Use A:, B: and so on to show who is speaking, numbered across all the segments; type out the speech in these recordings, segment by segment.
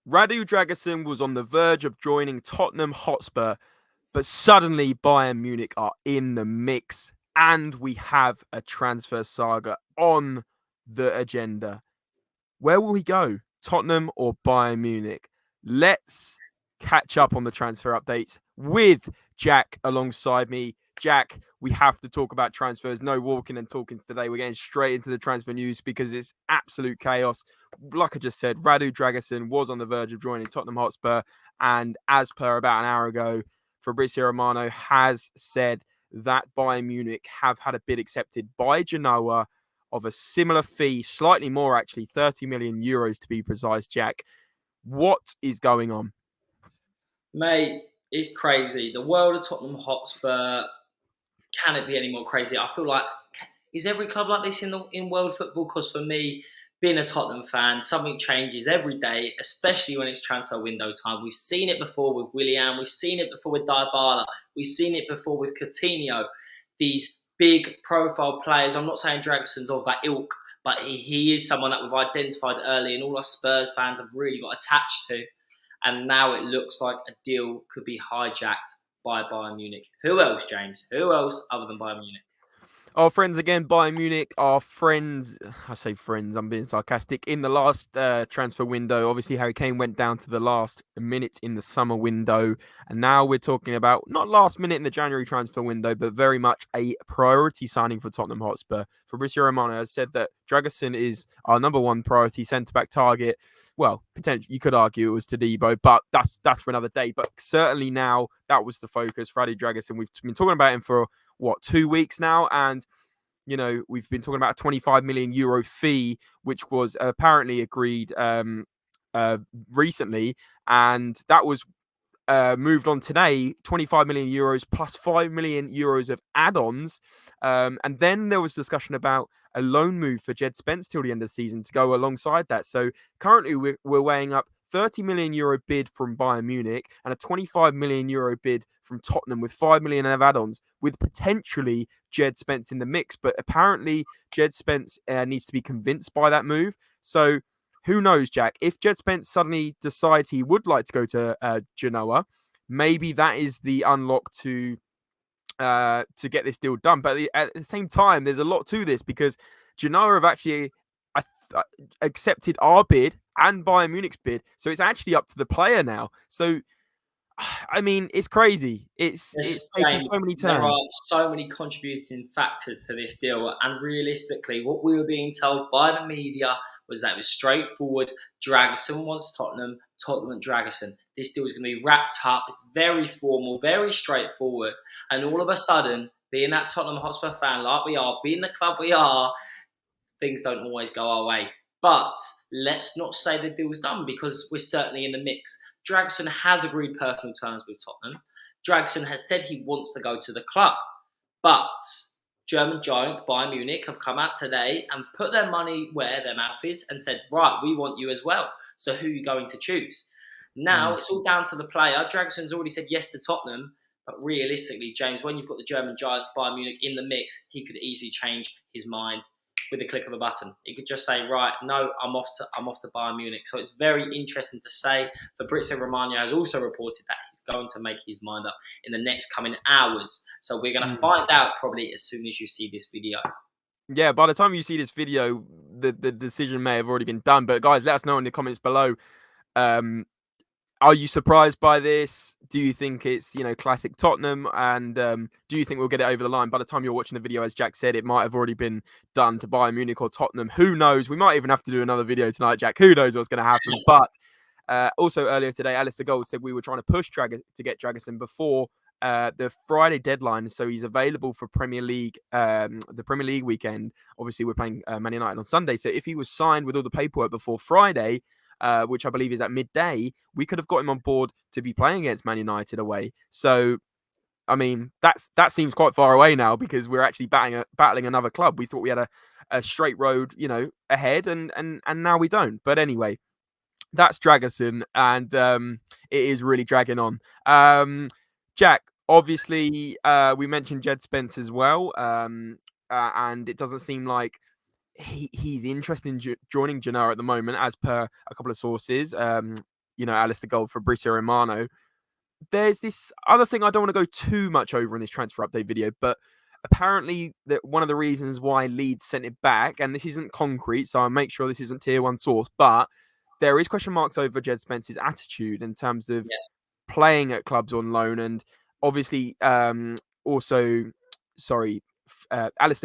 A: Radu Dragusin was on the verge of joining Tottenham Hotspur, but suddenly Bayern Munich are in the mix, and we have a transfer saga on the agenda. Where will he go? Tottenham or Bayern Munich? Let's catch up on the transfer updates with Jack alongside me. Jack, we have to talk about transfers. No walking and talking today. We're getting straight into the transfer news because it's absolute chaos. Like I just said, Radu Dragusin was on the verge of joining Tottenham Hotspur. And as per about an hour ago, Fabrizio Romano has said that Bayern Munich have had a bid accepted by Genoa of a similar fee, slightly more actually, 30 million euros to be precise, Jack. What is going on?
B: Mate, it's crazy. The world of Tottenham Hotspur, can it be any more crazy? I feel like, is every club like this in world football? Because for me, being a Tottenham fan, something changes every day, especially when it's transfer window time. We've seen it before with Willian, we've seen it before with Dybala, we've seen it before with Coutinho. These big profile players, I'm not saying Dragson's of that ilk, but he is someone that we've identified early and all our Spurs fans have really got attached to. And now it looks like a deal could be hijacked by Bayern Munich. Who else, James? Who else other than Bayern Munich?
A: Our friends again, Bayern Munich, our friends, I say friends, I'm being sarcastic, in the last transfer window. Obviously, Harry Kane went down to the last minute in the summer window. And now we're talking about not last minute in the January transfer window, but very much a priority signing for Tottenham Hotspur. Fabrizio Romano has said that Dragusin is our number one priority centre-back target. Well, potentially, you could argue it was Todibo, but that's for another day. But certainly now, that was the focus. Radu Dragusin, we've been talking about him for 2 weeks now, and we've been talking about a 25 million euro fee, which was apparently agreed recently, and that was moved on today. 25 million euros plus 5 million euros of add-ons, and then there was discussion about a loan move for Jed Spence till the end of the season to go alongside that. So currently we're weighing up 30 million euro bid from Bayern Munich and a 25 million euro bid from Tottenham with 5 million of add-ons, with potentially Jed Spence in the mix. But apparently Jed Spence needs to be convinced by that move. So who knows, Jack? If Jed Spence suddenly decides he would like to go to Genoa, maybe that is the unlock to get this deal done. But at the same time, there's a lot to this because Genoa have actually accepted our bid and Bayern Munich's bid, so it's actually up to the player now. So, I mean, it's crazy. It's taking so many
B: There
A: turns.
B: are so many contributing factors to this deal, and realistically, what we were being told by the media was that it was straightforward. Dragusin wants Tottenham, Tottenham and Dragusin. This deal is going to be wrapped up. It's very formal, very straightforward, and all of a sudden, being that Tottenham Hotspur fan like we are, being the club we are, things don't always go our way. But let's not say the deal's done because we're certainly in the mix. Dragusin has agreed personal terms with Tottenham. Dragusin has said he wants to go to the club. But German giants Bayern Munich have come out today and put their money where their mouth is and said, right, we want you as well. So who are you going to choose? Now it's all down to the player. Dragusin's already said yes to Tottenham. But realistically, James, when you've got the German giants Bayern Munich in the mix, he could easily change his mind with the click of a button. He could just say, right, no, I'm off to Bayern Munich. So it's very interesting to say. Fabrizio Romano has also reported that he's going to make his mind up in the next coming hours. So we're going to find out probably as soon as you see this video.
A: Yeah, by the time you see this video, the decision may have already been done. But guys, let us know in the comments below. Are you surprised by this? Do you think it's, classic Tottenham? And do you think we'll get it over the line? By the time you're watching the video, as Jack said, it might have already been done to Bayern Munich or Tottenham. Who knows? We might even have to do another video tonight, Jack. Who knows what's going to happen? But also earlier today, Alistair Gold said we were trying to push to get Dragusin before the Friday deadline, so he's available for Premier League, the Premier League weekend. Obviously, we're playing Man United on Sunday, so if he was signed with all the paperwork before Friday, which I believe is at midday, we could have got him on board to be playing against Man United away. So, I mean, that seems quite far away now because we're actually battling another club. We thought we had a straight road, ahead, and now we don't. But anyway, that's Dragusin, and it is really dragging on. Jack, obviously, we mentioned Jed Spence as well, and it doesn't seem like he's interested in joining Genoa at the moment, as per a couple of sources. Alistair Gold for Fabrizio Romano. There's this other thing I don't want to go too much over in this transfer update video, but apparently that one of the reasons why Leeds sent it back, and this isn't concrete, so I'll make sure this isn't tier one source, but there is question marks over Jed Spence's attitude in terms of playing at clubs on loan. And obviously, Alistair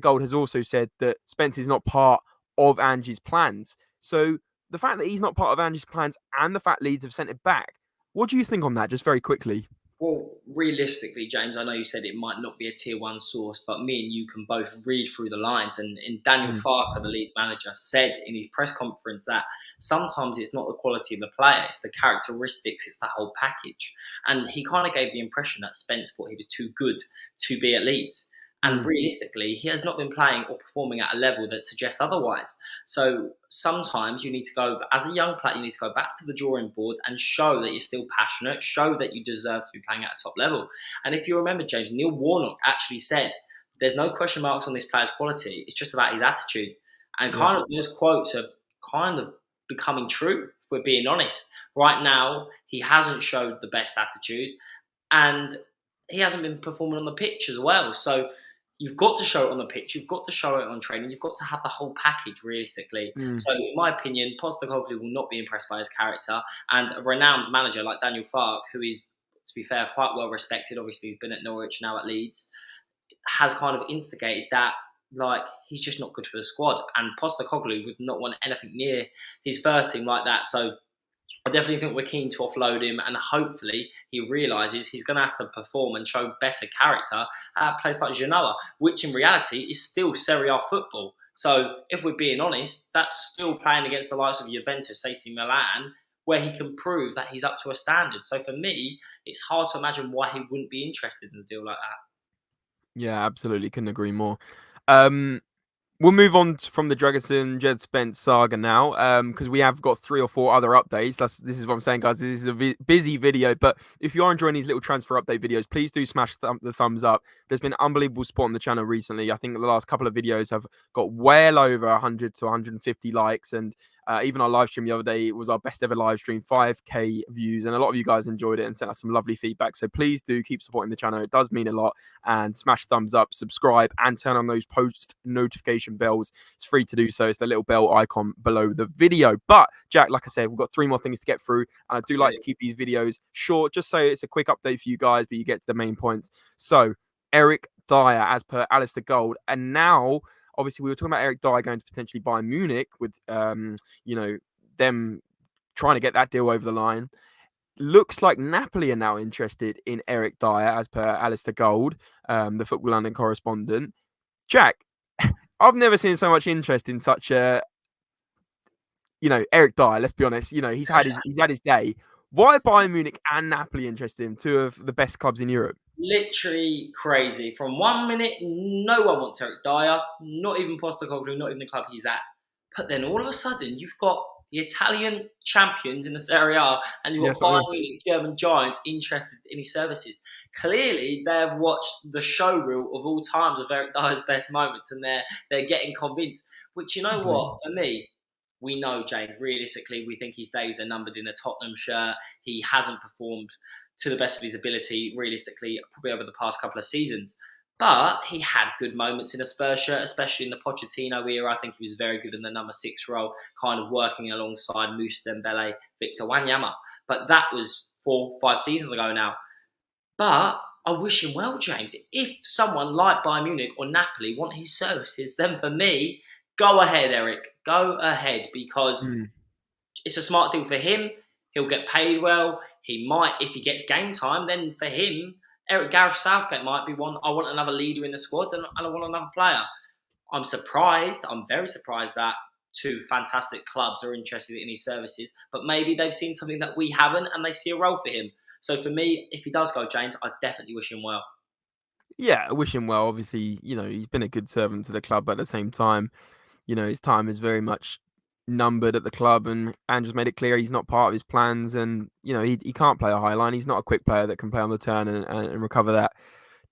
A: Gold has also said that Spence is not part of Angie's plans. So the fact that he's not part of Angie's plans and the fact Leeds have sent it back, what do you think on that, just very quickly?
B: Well, realistically, James, I know you said it might not be a tier one source, but me and you can both read through the lines. And Daniel Farke, the Leeds manager, said in his press conference that sometimes it's not the quality of the player, it's the characteristics, it's the whole package. And he kind of gave the impression that Spence thought he was too good to be at Leeds. And realistically, he has not been playing or performing at a level that suggests otherwise. So sometimes you need to go, as a young player, you need to go back to the drawing board and show that you're still passionate, show that you deserve to be playing at a top level. And if you remember, James, Neil Warnock actually said, there's no question marks on this player's quality. It's just about his attitude. And kind of those quotes are kind of becoming true, if we're being honest. Right now, he hasn't showed the best attitude and he hasn't been performing on the pitch as well. So you've got to show it on the pitch. You've got to show it on training. You've got to have the whole package, realistically. So, in my opinion, Postecoglou will not be impressed by his character. And a renowned manager like Daniel Farke, who is, to be fair, quite well respected, obviously he's been at Norwich, now at Leeds, has kind of instigated that, like, he's just not good for the squad. And Postecoglou would not want anything near his first team like that. So, I definitely think we're keen to offload him, and hopefully he realises he's going to have to perform and show better character at a place like Genoa, which in reality is still Serie A football. So if we're being honest, that's still playing against the likes of Juventus, AC Milan, where he can prove that he's up to a standard. So for me, it's hard to imagine why he wouldn't be interested in a deal like that.
A: Yeah, absolutely. Couldn't agree more. We'll move on from the Dragusin Jed Spence saga now, because we have got 3 or 4 other updates. This is what I'm saying, guys. This is a busy video, but if you are enjoying these little transfer update videos, please do smash the thumbs up. There's been unbelievable support on the channel recently. I think the last couple of videos have got well over 100 to 150 likes, and even our live stream the other day, it was our best ever live stream, 5k views, and a lot of you guys enjoyed it and sent us some lovely feedback. So please do keep supporting the channel. It does mean a lot. And smash thumbs up, subscribe, and turn on those post notification bells. It's free to do so. It's the little bell icon below the video. But Jack, like I said, we've got 3 more things to get through, and I do like to keep these videos short, just so it's a quick update for you guys, but you get to the main points. So Eric Dier, as per Alistair Gold, and now, obviously, we were talking about Eric Dier going to potentially Bayern Munich with, them trying to get that deal over the line. Looks like Napoli are now interested in Eric Dier, as per Alistair Gold, the Football London correspondent. Jack, I've never seen so much interest in such a, Eric Dier. Let's be honest. He's had his day. Why are Bayern Munich and Napoli interested in 2 of the best clubs in Europe?
B: Literally crazy. From 1 minute, no one wants Eric Dier, not even Postecoglou, not even the club he's at. But then all of a sudden, you've got the Italian champions in the Serie A, and you've got Bayern Munich, German giants, interested in his services. Clearly, they have watched the showreel of all times of Eric Dier's best moments, and they're getting convinced. Which, you know what, for me, we know, James, realistically, we think his days are numbered in a Tottenham shirt. He hasn't performed to the best of his ability, realistically, probably over the past couple of seasons. But he had good moments in a Spurs shirt, especially in the Pochettino era. I think he was very good in the number 6 role, kind of working alongside Moussa Dembele, Victor Wanyama. But that was 4-5 seasons ago now. But I wish him well, James. If someone like Bayern Munich or Napoli want his services, then for me, go ahead, Eric. Go ahead, because it's a smart deal for him. He'll get paid well. He might, if he gets game time, then for him, Gareth Southgate might be one. I want another leader in the squad, and I want another player. I'm surprised. I'm very surprised that 2 fantastic clubs are interested in his services, but maybe they've seen something that we haven't, and they see a role for him. So for me, if he does go, James, I definitely wish him well.
A: Yeah, I wish him well. Obviously, he's been a good servant to the club, but at the same time, his time is very much numbered at the club, and Andrew's made it clear he's not part of his plans, and he can't play a high line. He's not a quick player that can play on the turn and recover that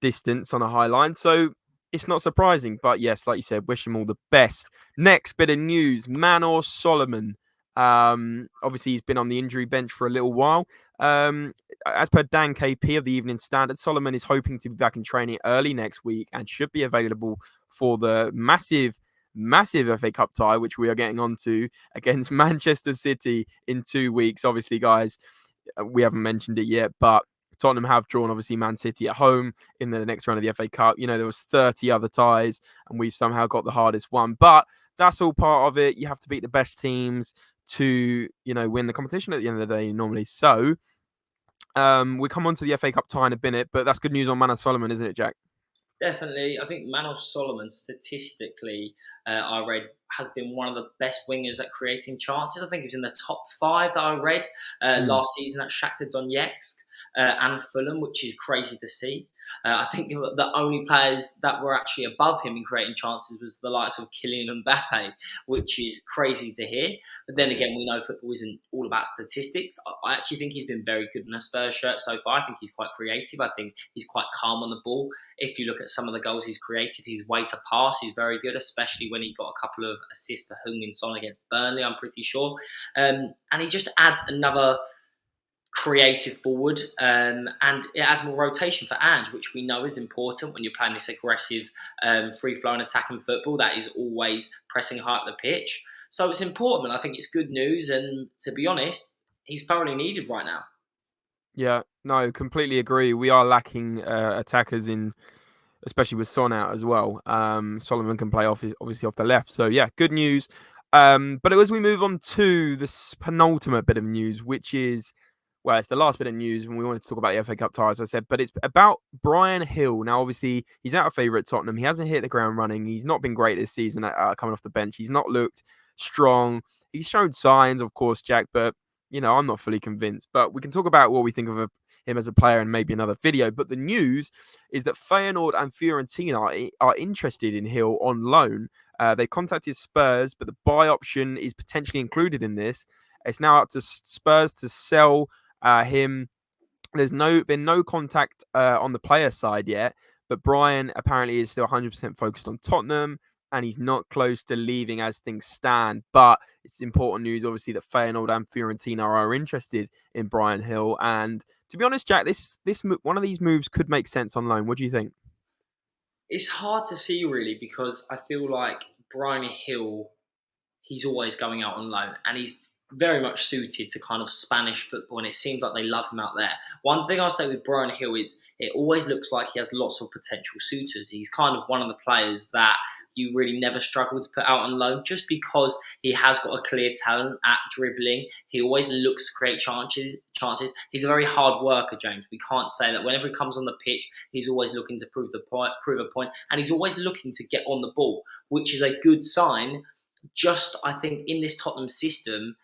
A: distance on a high line. So it's not surprising, but yes, like you said, wish him all the best. Next bit of news, Manor Solomon. Obviously, he's been on the injury bench for a little while. As per Dan KP of the Evening Standard, Solomon is hoping to be back in training early next week and should be available for the massive FA Cup tie, which we are getting onto against Manchester City in 2 weeks. Obviously, guys, we haven't mentioned it yet, but Tottenham have drawn, obviously, Man City at home in the next round of the FA Cup. You know, there was 30 other ties, and we've somehow got the hardest one. But that's all part of it. You have to beat the best teams to, win the competition at the end of the day, normally. So, we come on to the FA Cup tie in a minute, but that's good news on Manor Solomon, isn't it, Jack?
B: Definitely. I think Manos Solomon, statistically, I read, has been one of the best wingers at creating chances. I think he was in the top 5 that I read last season at Shakhtar Donetsk and Fulham, which is crazy to see. I think the only players that were actually above him in creating chances was the likes of Kylian Mbappe, which is crazy to hear. But then again, we know football isn't all about statistics. I actually think he's been very good in a Spurs shirt so far. I think he's quite creative. I think he's quite calm on the ball. If you look at some of the goals he's created, his way to pass is very good, especially when he got a couple of assists for Heung and Son against Burnley, I'm pretty sure. And he just adds another creative forward, and it adds more rotation for Ange, which we know is important when you're playing this aggressive, free-flowing attacking football that is always pressing high up the pitch. So it's important. I think it's good news, and to be honest, he's thoroughly needed right now.
A: Yeah, no, completely agree. We are lacking attackers especially with Son out as well. Solomon can play obviously off the left. So yeah, good news. But as we move on to this penultimate bit of news, which is, well, it's the last bit of news, and we wanted to talk about the FA Cup tie, as I said, but it's about Bryan Hill. Now, obviously, he's out of favour at Tottenham. He hasn't hit the ground running. He's not been great this season coming off the bench. He's not looked strong. He's shown signs, of course, Jack, but, I'm not fully convinced. But we can talk about what we think of him as a player in maybe another video. But the news is that Feyenoord and Fiorentina are interested in Hill on loan. They contacted Spurs, but the buy option is potentially included in this. It's now up to Spurs to sell him. There's been no contact on the player side yet, but Bryan apparently is still 100% focused on Tottenham, and he's not close to leaving as things stand. But it's important news, obviously, that Feyenoord and Fiorentina are interested in Bryan Hill. And to be honest, Jack, this one of these moves could make sense on loan. What do you think?
B: It's hard to see really because I feel like Bryan Hill, he's always going out on loan, and he's very much suited to kind of Spanish football, and it seems like they love him out there. One thing I'll say with Bryan Hill is it always looks like he has lots of potential suitors. He's kind of one of the players that you really never struggle to put out on loan just because he has got a clear talent at dribbling. He always looks to create chances. He's a very hard worker, James. We can't say that. Whenever he comes on the pitch, he's always looking to prove a point, and he's always looking to get on the ball, which is a good sign. Just, I think, in this Tottenham system,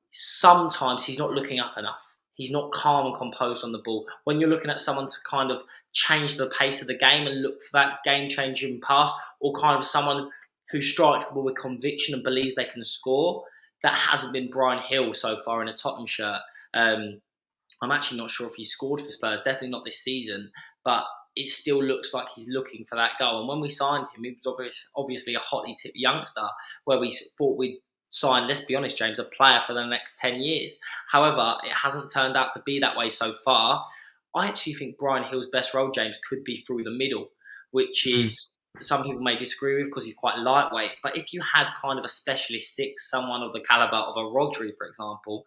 B: sometimes he's not looking up enough. He's not calm and composed on the ball. When you're looking at someone to kind of change the pace of the game and look for that game-changing pass, or kind of someone who strikes the ball with conviction and believes they can score, that hasn't been Bryan Hill so far in a Tottenham shirt. I'm actually not sure if he scored for Spurs, definitely not this season, but it still looks like he's looking for that goal. And when we signed him, he was obviously a hotly tipped youngster where we thought we'd sign, let's be honest, James, a player for the next 10 years. However, it hasn't turned out to be that way so far. I actually think Bryan Hill's best role, James, could be through the middle, which is, some people may disagree with because he's quite lightweight. But if you had kind of a specialist six, someone of the calibre of a Rodri, for example,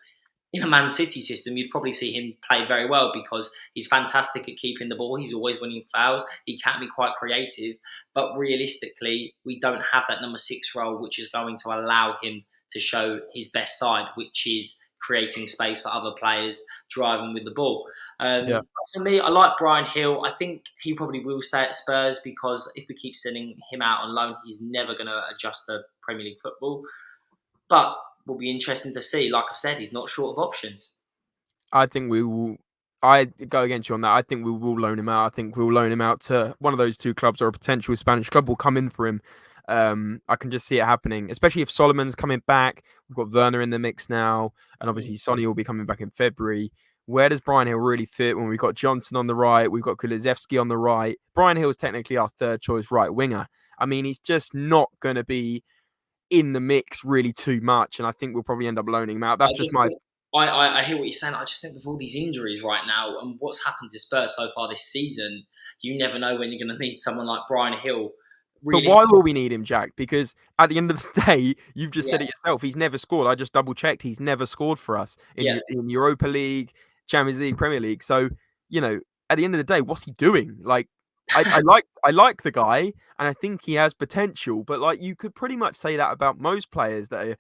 B: in a Man City system, you'd probably see him play very well because he's fantastic at keeping the ball. He's always winning fouls. He can be quite creative. But realistically, we don't have that number 6 role, which is going to allow him to show his best side, which is creating space for other players, driving with the ball.
A: Yeah.
B: For me, I like Bryan Hill. I think he probably will stay at Spurs because if we keep sending him out on loan, he's never going to adjust to Premier League football. But will be interesting to see. Like I've said, he's not short of options.
A: I think we will. I go against you on that. I think we will loan him out. I think we'll loan him out to one of those 2 clubs, or a potential Spanish club will come in for him. I can just see it happening, especially if Solomon's coming back. We've got Werner in the mix now, and obviously Sonny will be coming back in February. Where does Bryan Hill really fit when we've got Johnson on the right, we've got Kulusevski on the right? Bryan Hill is technically our 3rd choice right winger. I mean, he's just not going to be in the mix really too much, and I think we'll probably end up loaning him out. That's just my.
B: I hear what you're saying. I just think with all these injuries right now and what's happened to Spurs so far this season, you never know when you're going to need someone like Brian Hill.
A: But why will we need him, Jack? Because at the end of the day, you've just
B: Yeah,
A: said it yourself. He's never scored. I just double checked. He's never scored for us
B: yeah.
A: in Europa League, Champions League, Premier League. So at the end of the day, what's he doing? Like, I like the guy, and I think he has potential. But like, you could pretty much say that about most players that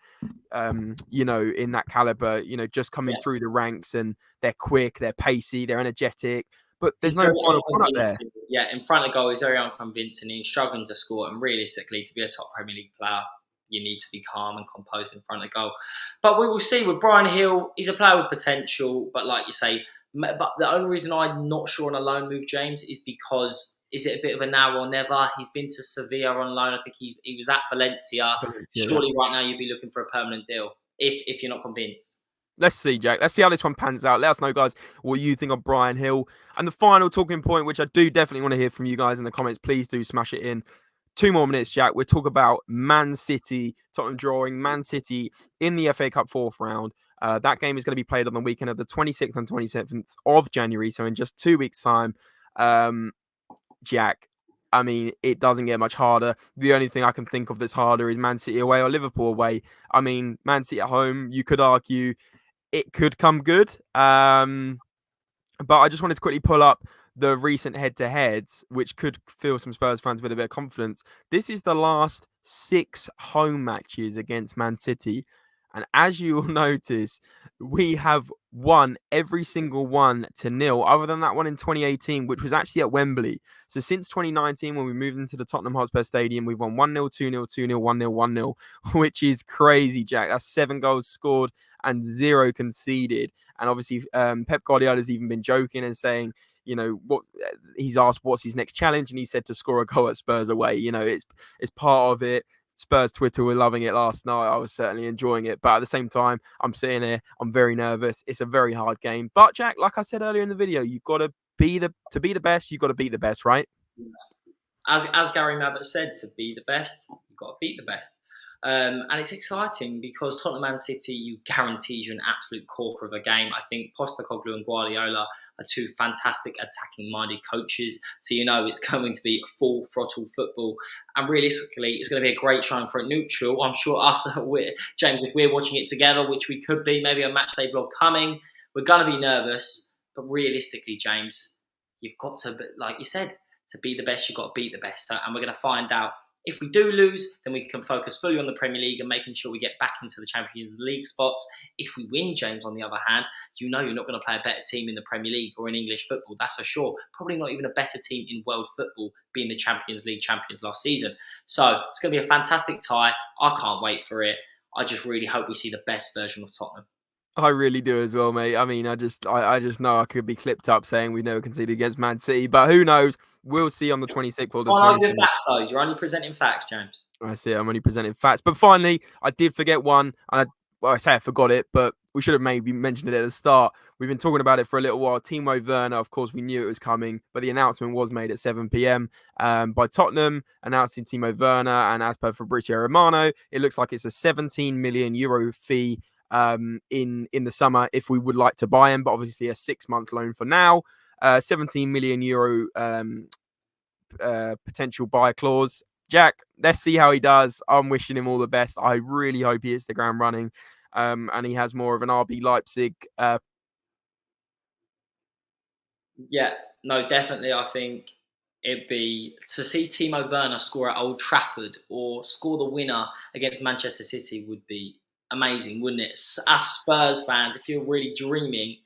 A: are, in that caliber. Just coming
B: Yeah.
A: through the ranks, and they're quick, they're pacey, they're energetic. But there's
B: He's
A: no
B: very
A: final product there.
B: unconvincing. Yeah, in front of goal, he's very unconvincing. He's struggling to score. And realistically, to be a top Premier League player, you need to be calm and composed in front of goal. But we will see with Brian Hill. He's a player with potential. But like you say, but the only reason I'm not sure on a loan move, James, is because is it a bit of a now or never? He's been to Sevilla on loan. I think he was at Valencia.
A: Yeah.
B: Surely right now you'd be looking for a permanent deal if you're not convinced.
A: Let's see, Jack. Let's see how this one pans out. Let us know, guys, what you think of Brian Hill. And the final talking point, which I do definitely want to hear from you guys in the comments, please do smash it in. 2 more minutes, Jack. We'll talk about Man City, Tottenham drawing Man City in the FA Cup 4th round. That game is going to be played on the weekend of the 26th and 27th of January, so in just 2 weeks' time. Jack, I mean, it doesn't get much harder. The only thing I can think of that's harder is Man City away or Liverpool away. I mean, Man City at home, you could argue it could come good. But I just wanted to quickly pull up the recent head-to-heads, which could fill some Spurs fans with a bit of confidence. This is the last 6 home matches against Man City. And as you will notice, we have won every single one to nil, other than that one in 2018, which was actually at Wembley. So since 2019, when we moved into the Tottenham Hotspur Stadium, we've won 1-0, 2-0, 2-0, 1-0, 1-0, which is crazy, Jack. That's 7 goals scored and 0 conceded. And obviously, Pep Guardiola has even been joking and saying, what he's asked, what's his next challenge? And he said to score a goal at Spurs away. It's part of it. Spurs Twitter were loving it last night. I was certainly enjoying it. But at the same time, I'm sitting here. I'm very nervous. It's a very hard game. But Jack, like I said earlier in the video, you've got to be the best. You've got to beat the best, right?
B: As Gary Mabbott said, to be the best, you've got to beat the best. And it's exciting because Tottenham Man City, you guarantees you an absolute corker of a game. I think Postecoglou and Guardiola are 2 fantastic attacking-minded coaches. So it's going to be full throttle football. And realistically, it's going to be a great showing for a neutral. I'm sure us, James, if we're watching it together, which we could be, maybe a matchday vlog coming, we're going to be nervous. But realistically, James, you've got to, like you said, to be the best, you've got to beat the best. And we're going to find out. If we do lose, then we can focus fully on the Premier League and making sure we get back into the Champions League spots. If we win, James, on the other hand, you're not going to play a better team in the Premier League or in English football, that's for sure. Probably not even a better team in world football, being the Champions League champions last season. So it's going to be a fantastic tie. I can't wait for it. I just really hope we see the best version of Tottenham.
A: I really do as well, mate. I mean, I just know I could be clipped up saying we never conceded against Man City, but who knows? We'll see on the 26th or the 27th.
B: Oh, no, facts though. You're only presenting facts, James.
A: I see. I'm only presenting facts. But finally, I did forget one. And I say I forgot it, but we should have maybe mentioned it at the start. We've been talking about it for a little while. Timo Werner, of course, we knew it was coming, but the announcement was made at 7 p.m. By Tottenham, announcing Timo Werner. And as per Fabrizio Romano, it looks like it's a 17 million euro fee in the summer if we would like to buy him, but obviously a 6-month loan for now. 17 million euro potential buy clause. Jack, let's see how he does. I'm wishing him all the best. I really hope he hits the ground running, and he has more of an RB Leipzig.
B: Yeah, no, definitely. I think it'd be to see Timo Werner score at Old Trafford or score the winner against Manchester City would be amazing, wouldn't it? As Spurs fans, if you're really dreaming,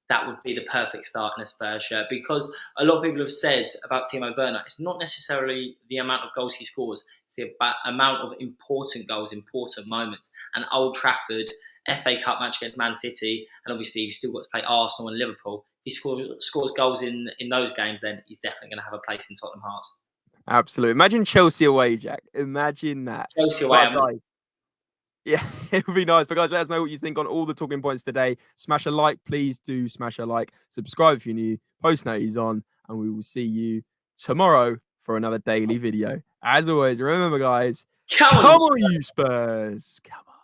B: that would be the perfect start in a Spurs shirt, because a lot of people have said about Timo Werner, it's not necessarily the amount of goals he scores, it's the amount of important goals, important moments. And Old Trafford, FA Cup match against Man City, and obviously he's still got to play Arsenal and Liverpool. If he scores goals in those games, then he's definitely going to have a place in Tottenham Hearts.
A: Absolutely. Imagine Chelsea away, Jack. Imagine that.
B: Chelsea away.
A: Yeah, it would be nice. But guys, let us know what you think on all the talking points today. Smash a like. Please do smash a like. Subscribe if you're new. Post notifications on. And we will see you tomorrow for another daily video. As always, remember, guys,
B: Come
A: Come
B: on.
A: on, you Spurs. Come on.